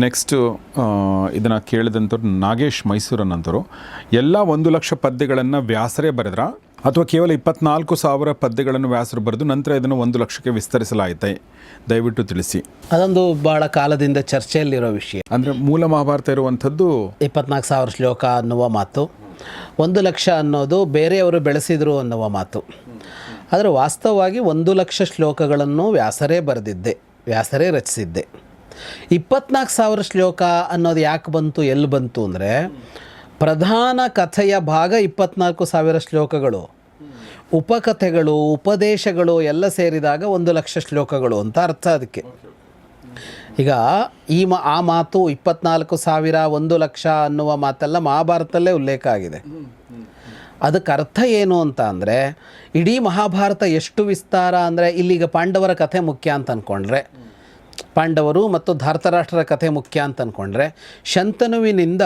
Next ಇದನ್ನು ಕೇಳಿದಂಥವ್ರು ನಾಗೇಶ್ ಮೈಸೂರನ್ನಂತರು ಎಲ್ಲ 1,00,000 ಪದ್ಯಗಳನ್ನು ವ್ಯಾಸರೇ ಬರೆದ್ರ ಅಥವಾ ಕೇವಲ 24,000 ಪದ್ಯಗಳನ್ನು ವ್ಯಾಸರು ಬರೆದು ನಂತರ ಇದನ್ನು 1,00,000ಕ್ಕೆ ವಿಸ್ತರಿಸಲಾಯಿತೆ? ದಯವಿಟ್ಟು ತಿಳಿಸಿ. ಅದೊಂದು ಭಾಳ ಕಾಲದಿಂದ ಚರ್ಚೆಯಲ್ಲಿರೋ ವಿಷಯ. ಅಂದರೆ ಮೂಲ ಮಹಾಭಾರತ ಇರುವಂಥದ್ದು 24,000 ಶ್ಲೋಕ ಅನ್ನುವ ಮಾತು, 1,00,000 ಅನ್ನೋದು ಬೇರೆಯವರು ಬೆಳೆಸಿದರು ಅನ್ನುವ ಮಾತು. ಆದರೆ ವಾಸ್ತವವಾಗಿ 1,00,000 ಶ್ಲೋಕಗಳನ್ನು ವ್ಯಾಸರೇ ಬರೆದಿದ್ದೆ, ವ್ಯಾಸರೇ ರಚಿಸಿದ್ದೆ. 24,000 ಶ್ಲೋಕ ಅನ್ನೋದು ಯಾಕೆ ಬಂತು, ಎಲ್ಲಿ ಬಂತು ಅಂದರೆ ಪ್ರಧಾನ ಕಥೆಯ ಭಾಗ 24,000 ಶ್ಲೋಕಗಳು, ಉಪಕಥೆಗಳು ಉಪದೇಶಗಳು ಎಲ್ಲ ಸೇರಿದಾಗ 1,00,000 ಶ್ಲೋಕಗಳು ಅಂತ ಅರ್ಥ. ಅದಕ್ಕೆ ಈಗ ಆ ಮಾತು 24,000 1,00,000 ಅನ್ನುವ ಮಾತೆಲ್ಲ ಮಹಾಭಾರತದಲ್ಲೇ ಉಲ್ಲೇಖ ಆಗಿದೆ. ಅದಕ್ಕೆ ಅರ್ಥ ಏನು ಅಂತ ಅಂದರೆ ಇಡೀ ಮಹಾಭಾರತ ಎಷ್ಟು ವಿಸ್ತಾರ ಅಂದರೆ ಇಲ್ಲಿಗ ಪಾಂಡವರ ಕಥೆ ಮುಖ್ಯ ಅಂತ ಅಂದ್ಕೊಂಡ್ರೆ, ಪಾಂಡವರು ಮತ್ತು ಧಾರ್ತರಾಷ್ಟ್ರರ ಕಥೆ ಮುಖ್ಯ ಅಂತ ಅಂದ್ಕೊಂಡ್ರೆ, ಶಂತನುವಿನಿಂದ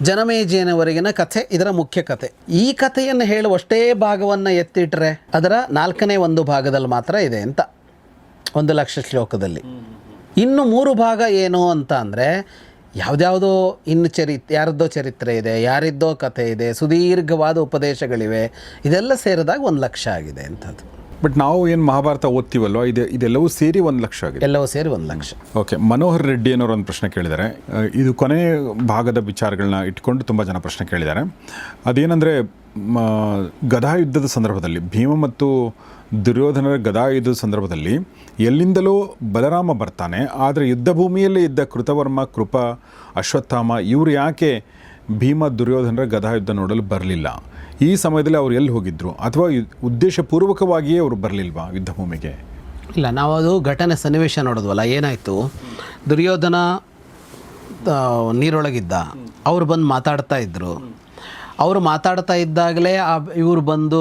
ಜನಮೇಜಯನವರೆಗಿನ ಕಥೆ ಇದರ ಮುಖ್ಯ ಕಥೆ. ಈ ಕಥೆಯನ್ನು ಹೇಳುವಷ್ಟೇ ಭಾಗವನ್ನು ಎತ್ತಿಟ್ರೆ ಅದರ 4ನೇ ಒಂದು ಭಾಗದಲ್ಲಿ ಮಾತ್ರ ಇದೆ ಅಂತ 1,00,000 ಶ್ಲೋಕದಲ್ಲಿ. ಇನ್ನು 3 ಭಾಗ ಏನು ಅಂತ ಅಂದರೆ ಯಾವುದ್ಯಾವುದೋ ಇನ್ನು ಯಾರದ್ದೋ ಚರಿತ್ರೆ ಇದೆ, ಯಾರಿದ್ದೋ ಕಥೆ ಇದೆ, ಸುದೀರ್ಘವಾದ ಉಪದೇಶಗಳಿವೆ, ಇದೆಲ್ಲ ಸೇರಿದಾಗ 1,00,000 ಆಗಿದೆ ಅಂಥದ್ದು. ಬಟ್ ನಾವು ಏನು ಮಹಾಭಾರತ ಓದ್ತೀವಲ್ವ, ಇದೆಲ್ಲವೂ ಸೇರಿ 1,00,000 ಆಗಿದೆ. ಎಲ್ಲವೂ ಸೇರಿ 1,00,000. ಓಕೆ. ಮನೋಹರ್ ರೆಡ್ಡಿ ಅನ್ನೋರು ಒಂದು ಪ್ರಶ್ನೆ ಕೇಳಿದ್ದಾರೆ. ಇದು ಕೊನೆ ಭಾಗದ ವಿಚಾರಗಳನ್ನ ಇಟ್ಕೊಂಡು ತುಂಬ ಜನ ಪ್ರಶ್ನೆ ಕೇಳಿದ್ದಾರೆ. ಅದೇನೆಂದರೆ ಗದಾಯುದ್ಧದ ಸಂದರ್ಭದಲ್ಲಿ, ಭೀಮ ಮತ್ತು ದುರ್ಯೋಧನರ ಗದಾಯುದ್ಧದ ಸಂದರ್ಭದಲ್ಲಿ ಎಲ್ಲಿಂದಲೂ ಬಲರಾಮ ಬರ್ತಾನೆ, ಆದರೆ ಯುದ್ಧ ಭೂಮಿಯಲ್ಲೇ ಇದ್ದ ಕೃತವರ್ಮ, ಕೃಪ, ಅಶ್ವತ್ಥಾಮ ಇವರು ಯಾಕೆ ಭೀಮ ದುರ್ಯೋಧನರ ಗದಾಯುದ್ಧ ನೋಡಲು ಬರಲಿಲ್ಲ? ಈ ಸಮಯದಲ್ಲಿ ಅವ್ರು ಎಲ್ಲಿ ಹೋಗಿದ್ರು, ಅಥವಾ ಉದ್ದೇಶಪೂರ್ವಕವಾಗಿಯೇ ಅವರು ಬರಲಿಲ್ವಾ ಯುದ್ಧ ಭೂಮಿಗೆ? ಇಲ್ಲ, ನಾವು ಅದು ಘಟನೆ ಸನ್ನಿವೇಶ ನೋಡೋದ್ವಲ್ಲ. ಏನಾಯಿತು, ದುರ್ಯೋಧನ ನೀರೊಳಗಿದ್ದ, ಅವರು ಬಂದು ಮಾತಾಡ್ತಾ ಇದ್ದರು. ಅವರು ಮಾತಾಡ್ತಾ ಇದ್ದಾಗಲೇ ಇವರು ಬಂದು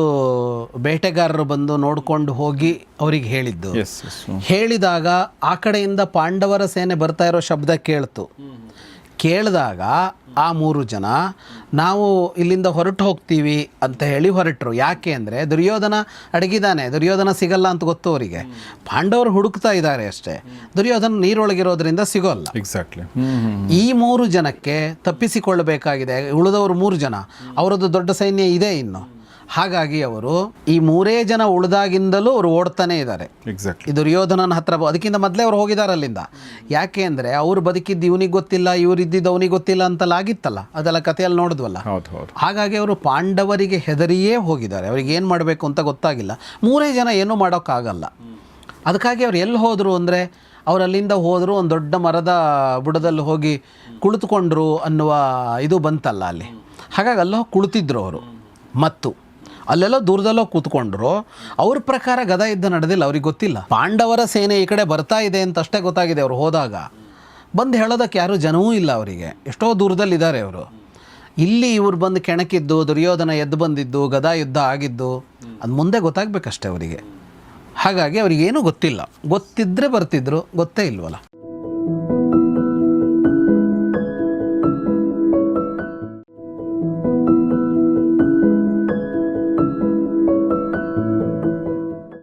ಬೇಟೆಗಾರರು ಬಂದು ನೋಡಿಕೊಂಡು ಹೋಗಿ ಅವರಿಗೆ ಹೇಳಿದ್ದು. ಹೇಳಿದಾಗ ಆ ಕಡೆಯಿಂದ ಪಾಂಡವರ ಸೇನೆ ಬರ್ತಾ ಇರೋ ಶಬ್ದ ಕೇಳ್ತು. ಕೇಳಿದಾಗ ಆ 3 ಜನ ನಾವು ಇಲ್ಲಿಂದ ಹೊರಟು ಹೋಗ್ತೀವಿ ಅಂತ ಹೇಳಿ ಹೊರಟರು. ಯಾಕೆ ಅಂದರೆ ದುರ್ಯೋಧನ ಅಡಗಿದ್ದಾನೆ, ದುರ್ಯೋಧನ ಸಿಗಲ್ಲ ಅಂತ ಗೊತ್ತು ಅವರಿಗೆ. ಪಾಂಡವರು ಹುಡುಕ್ತಾ ಇದ್ದಾರೆ ಅಷ್ಟೇ, ದುರ್ಯೋಧನ ನೀರೊಳಗಿರೋದ್ರಿಂದ ಸಿಗೋಲ್ಲ. ಎಕ್ಸಾಕ್ಟ್ಲಿ. ಈ 3 ಜನಕ್ಕೆ ತಪ್ಪಿಸಿಕೊಳ್ಳಬೇಕಾಗಿದೆ. ಉಳಿದವರು 3 ಜನ, ಅವರದ್ದು ದೊಡ್ಡ ಸೈನ್ಯ ಇದೆ ಇನ್ನು. ಹಾಗಾಗಿ ಅವರು ಈ 3 ಜನ ಉಳಿದಾಗಿಂದಲೂ ಅವರು ಓಡ್ತಾನೆ ಇದ್ದಾರೆ. ಎಕ್ಸಾಕ್ಟ್ಲಿ. ದುರ್ಯೋಧನನ ಹತ್ರ ಅದಕ್ಕಿಂತ ಮೊದಲೇ ಅವ್ರು ಹೋಗಿದ್ದಾರೆ ಅಲ್ಲಿಂದ. ಯಾಕೆ ಅಂದರೆ ಅವ್ರು ಬದುಕಿದ್ದು ಇವನಿಗೆ ಗೊತ್ತಿಲ್ಲ, ಇವ್ರು ಇದ್ದಿದ್ದು ಅವನಿಗೆ ಗೊತ್ತಿಲ್ಲ ಅಂತೆಲ್ಲ ಆಗಿತ್ತಲ್ಲ, ಅದೆಲ್ಲ ಕಥೆಯಲ್ಲಿ ನೋಡಿದ್ವಲ್ಲ. ಹಾಗಾಗಿ ಅವರು ಪಾಂಡವರಿಗೆ ಹೆದರಿಯೇ ಹೋಗಿದ್ದಾರೆ. ಅವ್ರಿಗೆ ಏನು ಮಾಡಬೇಕು ಅಂತ ಗೊತ್ತಾಗಿಲ್ಲ. 3 ಜನ ಏನೂ ಮಾಡೋಕ್ಕಾಗಲ್ಲ. ಅದಕ್ಕಾಗಿ ಅವ್ರು ಎಲ್ಲಿ ಹೋದರು ಅಂದರೆ, ಅವ್ರು ಅಲ್ಲಿಂದ ಹೋದರು, ಒಂದು ದೊಡ್ಡ ಮರದ ಬುಡದಲ್ಲಿ ಹೋಗಿ ಕುಳಿತುಕೊಂಡ್ರು ಅನ್ನುವ ಇದು ಬಂತಲ್ಲ ಅಲ್ಲಿ. ಹಾಗಾಗಿ ಅಲ್ಲೋ ಕುಳಿತಿದ್ರು ಅವರು. ಮತ್ತು ಅಲ್ಲೆಲ್ಲ ದೂರದಲ್ಲೋ ಕೂತ್ಕೊಂಡ್ರು. ಅವ್ರ ಪ್ರಕಾರ ಗದಾಯುದ್ಧ ನಡೆದಿಲ್ಲ, ಅವ್ರಿಗೆ ಗೊತ್ತಿಲ್ಲ. ಪಾಂಡವರ ಸೇನೆ ಈ ಕಡೆ ಬರ್ತಾ ಇದೆ ಅಂತ ಅಷ್ಟೇ ಗೊತ್ತಾಗಿದೆ. ಅವರು ಹೋದಾಗ ಬಂದು ಹೇಳೋದಕ್ಕೆ ಯಾರೂ ಜನವೂ ಇಲ್ಲ ಅವರಿಗೆ, ಎಷ್ಟೋ ದೂರದಲ್ಲಿದ್ದಾರೆ ಅವರು. ಇಲ್ಲಿ ಇವ್ರು ಬಂದು ಕೆಣಕಿದ್ದು, ದುರ್ಯೋಧನ ಎದ್ದು ಬಂದಿದ್ದು, ಗದಾಯುದ್ಧ ಆಗಿದ್ದು ಅದು ಮುಂದೆ ಗೊತ್ತಾಗಬೇಕಷ್ಟೇ ಅವರಿಗೆ. ಹಾಗಾಗಿ ಅವ್ರಿಗೇನೂ ಗೊತ್ತಿಲ್ಲ. ಗೊತ್ತಿದ್ದರೆ ಬರ್ತಿದ್ರು, ಗೊತ್ತೇ ಇಲ್ವಲ್ಲ.